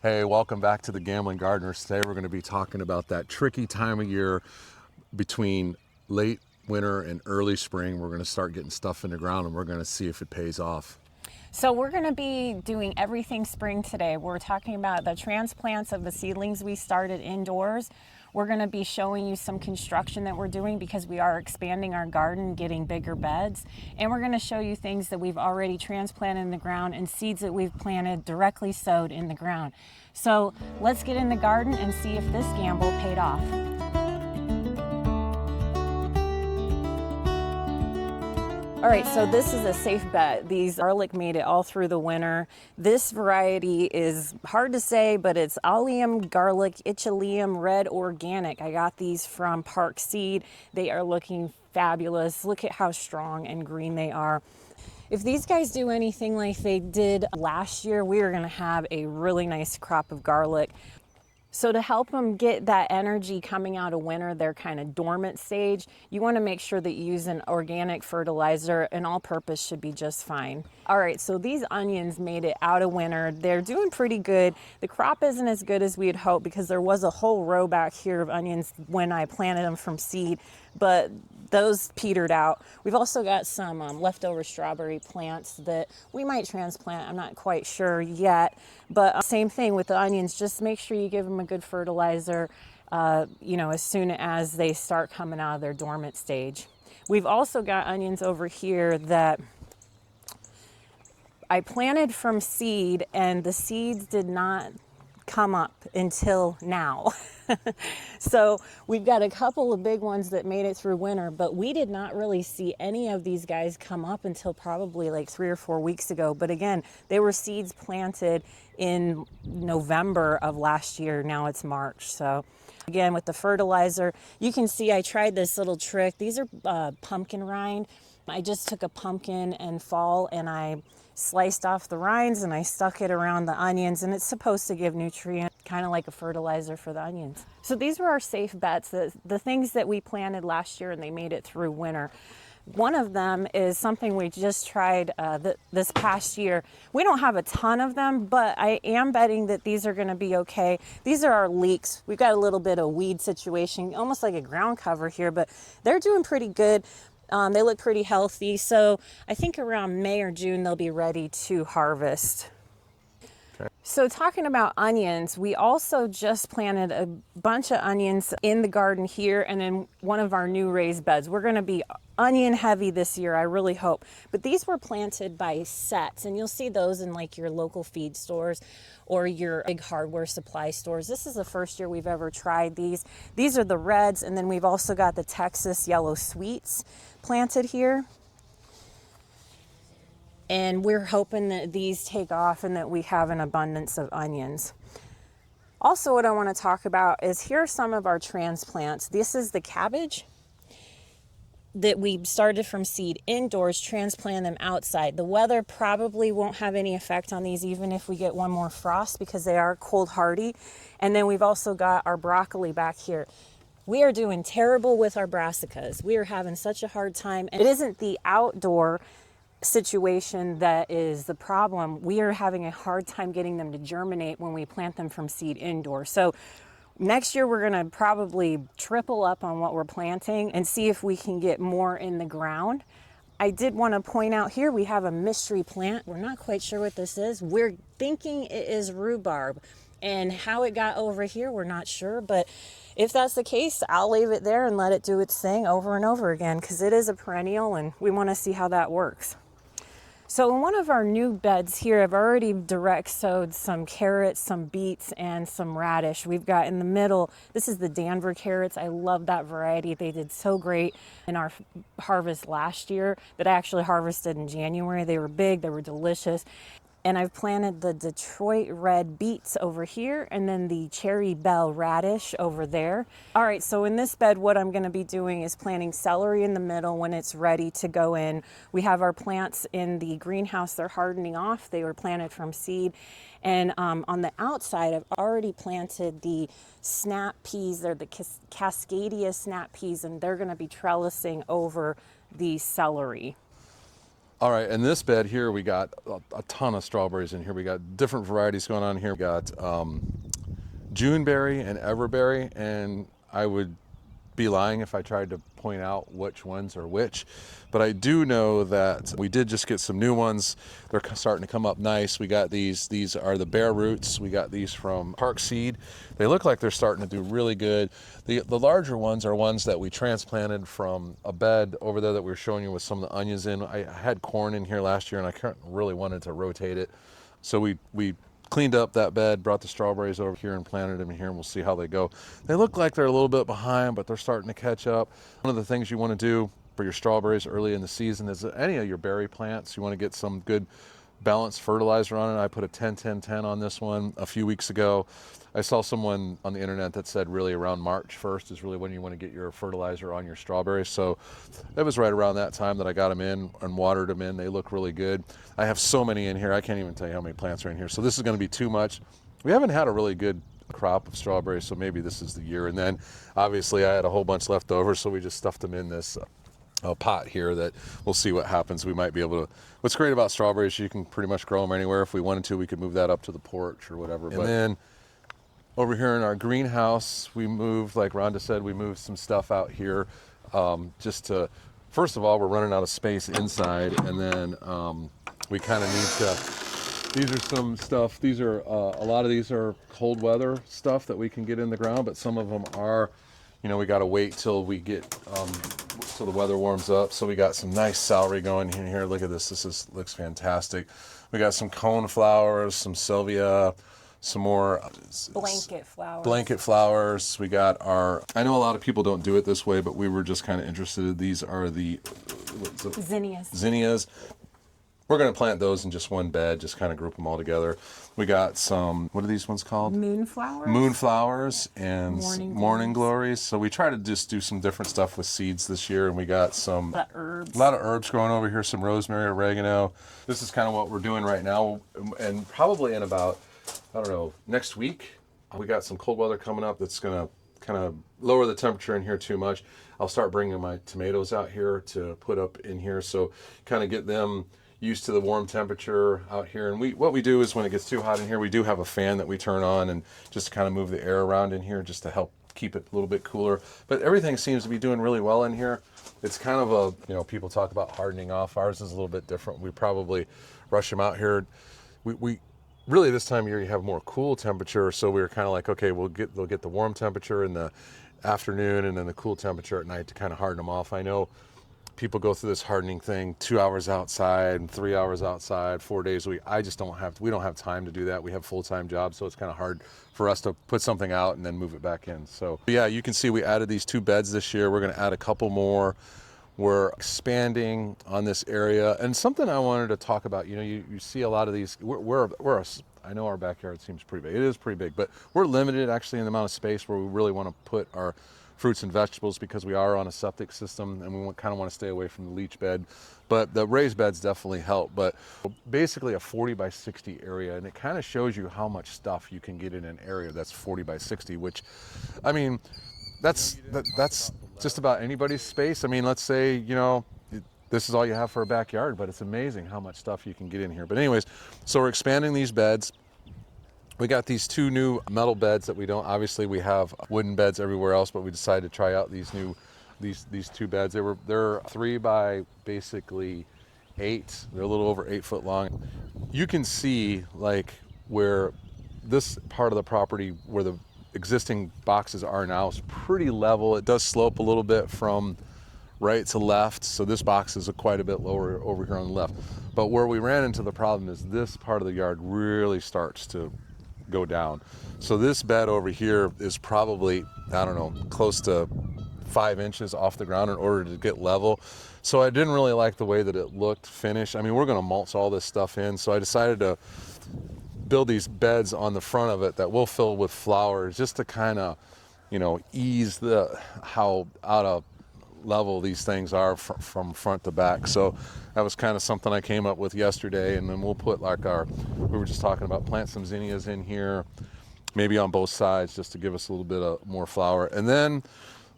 Hey, welcome back to the Gambling Gardeners. Today we're going to be talking about that tricky time of year between late winter and early spring. We're going to start getting stuff in the ground and we're going to see if it pays off. So we're going to be doing everything spring today. We're talking about the transplants of the seedlings we started indoors. We're going to be showing you some construction that we're doing because we are expanding our garden, getting bigger beds. And we're going to show you things that we've already transplanted in the ground and seeds that we've planted directly sowed in the ground. So let's get in the garden and see if this gamble paid off. All right, so this is a safe bet. These garlic made it all through the winter. This variety is hard to say, but it's Allium Garlic Ichilium Red Organic. I got these from Park Seed. They are looking fabulous. Look at how strong and green they are. If these guys do anything like they did last year, we are gonna have a really nice crop of garlic. So to help them get that energy coming out of winter, their kind of dormant stage, you want to make sure that you use an organic fertilizer. An all-purpose should be just fine. All right, so these onions made it out of winter. They're doing pretty good. The crop isn't as good as we had hoped because there was a whole row back here of onions when I planted them from seed, but those petered out. We've also got some leftover strawberry plants that we might transplant. I'm not quite sure yet, but same thing with the onions. Just make sure you give them a good fertilizer, as soon as they start coming out of their dormant stage. We've also got onions over here that I planted from seed, and the seeds did not come up until now. So we've got a couple of big ones that made it through winter, but we did not really see any of these guys come up until probably like 3 or 4 weeks ago. But again, they were seeds planted in November of last year. Now it's March. So again, with the fertilizer, you can see I tried this little trick. These are pumpkin rind. I just took a pumpkin and fall and I sliced off the rinds and I stuck it around the onions, and it's supposed to give nutrients, kind of like a fertilizer for the onions. So these were our safe bets, the things that we planted last year and they made it through winter. One of them is something we just tried this past year. We don't have a ton of them, but I am betting that these are going to be okay. These are our leeks. We've got a little bit of weed situation, almost like a ground cover here, but they're doing pretty good. They look pretty healthy. So I think around May or June, they'll be ready to harvest. So talking about onions, we also just planted a bunch of onions in the garden here and in one of our new raised beds. We're going to be onion heavy this year, I really hope. But these were planted by sets, and you'll see those in like your local feed stores or your big hardware supply stores. This is the first year we've ever tried these. These are the reds, and then we've also got the Texas yellow sweets planted here. And we're hoping that these take off and that we have an abundance of onions. Also, what I want to talk about is here are some of our transplants. This is the cabbage that we started from seed indoors, transplant them outside. The weather probably won't have any effect on these even if we get one more frost because they are cold hardy. And then we've also got our broccoli back here. We are doing terrible with our brassicas. We are having such a hard time. It isn't the outdoor situation that is the problem. We are having a hard time getting them to germinate when we plant them from seed indoors. So next year we're going to probably triple up on what we're planting and see if we can get more in the ground. I did want to point out here we have a mystery plant. We're not quite sure what this is. We're thinking it is rhubarb, and how it got over here we're not sure, but if that's the case, I'll leave it there and let it do its thing over and over again because it is a perennial and we want to see how that works. So in one of our new beds here, I've already direct sowed some carrots, some beets, and some radish. We've got in the middle, this is the Danver carrots. I love that variety. They did so great in our harvest last year that I actually harvested in January. They were big, they were delicious. And I've planted the Detroit red beets over here and then the cherry bell radish over there. All right, so in this bed, what I'm gonna be doing is planting celery in the middle when it's ready to go in. We have our plants in the greenhouse, they're hardening off. They were planted from seed. And on the outside, I've already planted the snap peas. They're the Cascadia snap peas, and they're gonna be trellising over the celery. All right, in this bed here, we got a ton of strawberries in here. We got different varieties going on here. We got Juneberry and Everberry, and I would be lying if I tried to point out which ones are which, but I do know that we did just get some new ones. They're starting to come up nice. We got these are the bare roots. We got these from Park Seed. They look like they're starting to do really good. The larger ones are ones that we transplanted from a bed over there that we were showing you with some of the onions in. I had corn in here last year and I really wanted to rotate it, so we cleaned up that bed, brought the strawberries over here and planted them in here, and we'll see how they go. They look like they're a little bit behind, but they're starting to catch up. One of the things you want to do for your strawberries early in the season is any of your berry plants, you want to get some good balanced fertilizer on it. I put a 10-10-10 on this one a few weeks ago. I saw someone on the internet that said really around March 1st is really when you want to get your fertilizer on your strawberries. So it was right around that time that I got them in and watered them in. They look really good. I have so many in here, I can't even tell you how many plants are in here. So this is going to be too much. We haven't had a really good crop of strawberries, so maybe this is the year. And then obviously I had a whole bunch left over, so we just stuffed them in this pot here that we'll see what happens. We might be able to, what's great about strawberries, you can pretty much grow them anywhere. If we wanted to, we could move that up to the porch or whatever. And then over here in our greenhouse, we moved, like Rhonda said, we moved some stuff out here just to, first of all, we're running out of space inside, and then we kind of need to, these are some stuff, these are, a lot of these are cold weather stuff that we can get in the ground, but some of them are, you know, we got to wait till we get, till the weather warms up. So we got some nice celery going in here. Look at this, looks fantastic. We got some cone flowers, some salvia, some more blanket flowers. We got our, I know a lot of people don't do it this way, but we were just kind of interested. These are the zinnias. We're going to plant those in just one bed, just kind of group them all together. We got some, what are these ones called? Moonflowers and morning glories. So we try to just do some different stuff with seeds this year, and we got some a lot of herbs growing over here, some rosemary, oregano. This is kind of what we're doing right now, and probably in about, I don't know, next week, we got some cold weather coming up that's going to kind of lower the temperature in here too much. I'll start bringing my tomatoes out here to put up in here, so kind of get them used to the warm temperature out here. And what we do is when it gets too hot in here, we do have a fan that we turn on and just to kind of move the air around in here just to help keep it a little bit cooler. But everything seems to be doing really well in here. It's kind of a, you know, people talk about hardening off. Ours is a little bit different. We probably rush them out here. We really, this time of year, you have more cool temperature. So we were kind of like, okay, they'll get the warm temperature in the afternoon and then the cool temperature at night to kind of harden them off. I know people go through this hardening thing, 2 hours outside and 3 hours outside, 4 days a week. We don't have time to do that. We have full-time jobs, so it's kind of hard for us to put something out and then move it back in. So yeah, you can see we added these 2 beds this year. We're going to add a couple more. We're expanding on this area. And something I wanted to talk about, you know, you see a lot of these, I know our backyard seems pretty big. It is pretty big, but we're limited actually in the amount of space where we really want to put our fruits and vegetables because we are on a septic system and we kind of want to stay away from the leach bed. But the raised beds definitely help. But basically a 40 by 60 area, and it kind of shows you how much stuff you can get in an area that's 40 by 60, which, I mean, that's just about anybody's space. I mean, let's say, you know, this is all you have for a backyard, but it's amazing how much stuff you can get in here. But anyways, so we're expanding these beds. We got these 2 new metal beds that we don't, obviously we have wooden beds everywhere else, but we decided to try out these 2 beds. They're 3 by basically 8. They're a little over 8 foot long. You can see like where this part of the property where the existing boxes are now is pretty level. It does slope a little bit from right to left, so this box is quite a bit lower over here on the left. But where we ran into the problem is this part of the yard really starts to go down. So this bed over here is probably, I don't know, close to 5 inches off the ground in order to get level. So I didn't really like the way that it looked finished. I mean, we're going to mulch all this stuff in, so I decided to build these beds on the front of it that we'll fill with flowers just to kind of, you know, ease how out of level these things are from front to back. So that was kind of something I came up with yesterday. And then we'll put like we were just talking about, plant some zinnias in here, maybe on both sides just to give us a little bit of more flower. And then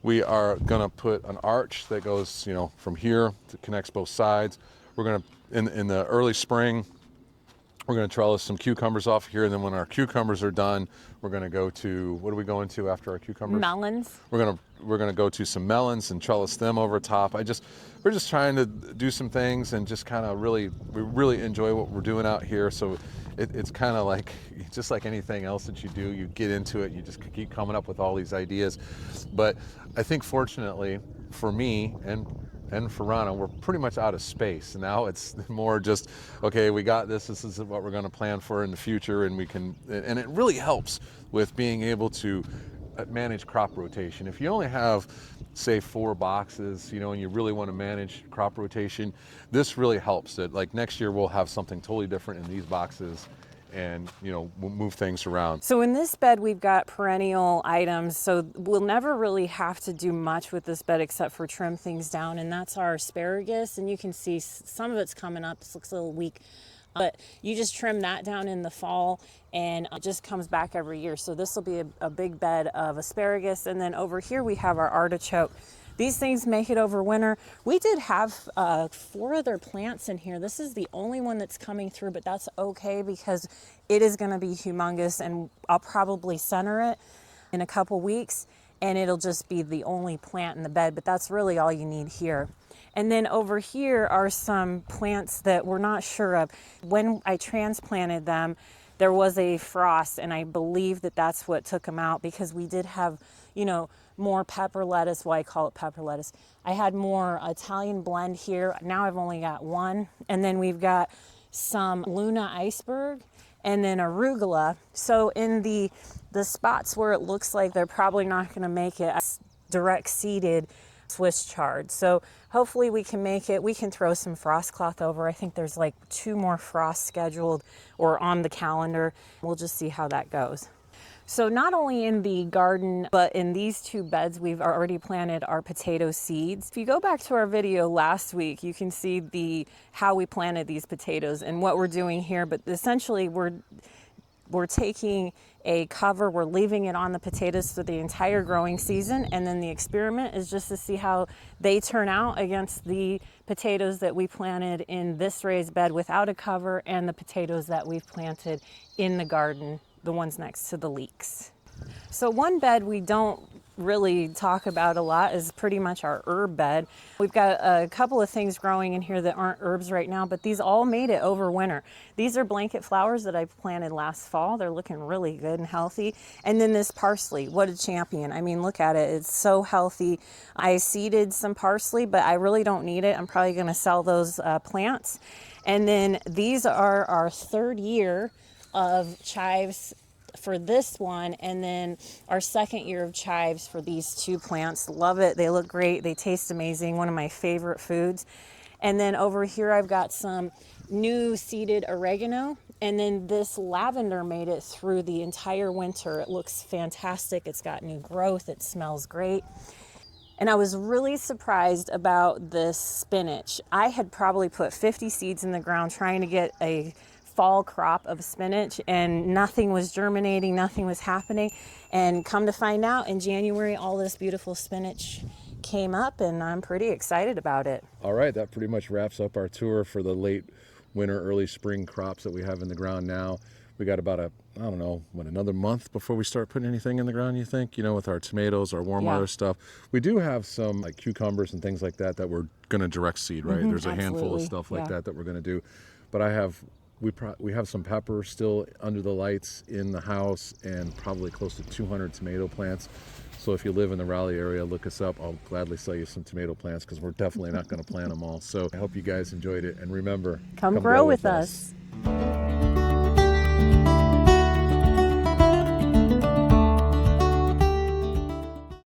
we are gonna put an arch that goes, you know, from here to connects both sides. we're going to, in the early spring, we're going to trellis some cucumbers off here, and then when our cucumbers are done, we're going to go to, what are we going to after our cucumbers? Melons. We're going to go to some melons and trellis them over top. We're just trying to do some things and just kind of we really enjoy what we're doing out here. So it's kind of like, just like anything else that you do, you get into it, you just keep coming up with all these ideas. But I think fortunately for me and for Rana, we're pretty much out of space. Now it's more just, okay, we got this is what we're going to plan for in the future, and and it really helps with being able to manage crop rotation. If you only have, say, 4 boxes, and you really want to manage crop rotation, this really helps. That like next year we'll have something totally different in these boxes, and we'll move things around. So in this bed, we've got perennial items. So we'll never really have to do much with this bed except for trim things down. And that's our asparagus. And you can see some of it's coming up. This looks a little weak, but you just trim that down in the fall, and it just comes back every year. So this will be a big bed of asparagus. And then over here, we have our artichoke. These things make it over winter. We did have 4 other plants in here. This is the only one that's coming through, but that's okay because it is going to be humongous, and I'll probably center it in a couple weeks, and it'll just be the only plant in the bed, but that's really all you need here. And then over here are some plants that we're not sure of. When I transplanted them, there was a frost, and I believe that that's what took them out, because we did have, more pepper lettuce. Well, I call it pepper lettuce. I had more Italian blend here. Now I've only got 1. And then we've got some Luna iceberg and then arugula. So in the spots where it looks like they're probably not going to make it, direct seeded Swiss chard. So hopefully we can make it. We can throw some frost cloth over. I think there's like 2 more frosts scheduled or on the calendar. We'll just see how that goes. So not only in the garden, but in these 2 beds, we've already planted our potato seeds. If you go back to our video last week, you can see how we planted these potatoes and what we're doing here. But essentially, we're taking a cover, we're leaving it on the potatoes for the entire growing season, and then the experiment is just to see how they turn out against the potatoes that we planted in this raised bed without a cover, and the potatoes that we've planted in the garden, the ones next to the leeks. So one bed we don't really talk about a lot is pretty much our herb bed. We've got a couple of things growing in here that aren't herbs right now, but these all made it over winter. These are blanket flowers that I planted last fall. They're looking really good and healthy. And then this parsley, what a champion. I mean, look at it. It's so healthy. I seeded some parsley, but I really don't need it. I'm probably going to sell those plants. And then these are our 3rd year of chives for this one, and then our 2nd year of chives for these 2 plants. Love it. They look great. They taste amazing. One of my favorite foods. And then over here I've got some new seeded oregano, and then this lavender made it through the entire winter. It looks fantastic. It's got new growth. It smells great. And I was really surprised about this spinach. I had probably put 50 seeds in the ground trying to get a fall crop of spinach, and nothing was germinating, nothing was happening. And come to find out, in January, all this beautiful spinach came up, and I'm pretty excited about it. All right, that pretty much wraps up our tour for the late winter, early spring crops that we have in the ground now. We got about another month before we start putting anything in the ground, you think? With our tomatoes, our warm weather stuff. We do have some like cucumbers and things like that we're going to direct seed, right? There's a handful of stuff like that we're going to do. But we have some pepper still under the lights in the house, and probably close to 200 tomato plants. So if you live in the Raleigh area, look us up. I'll gladly sell you some tomato plants, because we're definitely not going to plant them all. So I hope you guys enjoyed it. And remember, come grow with us.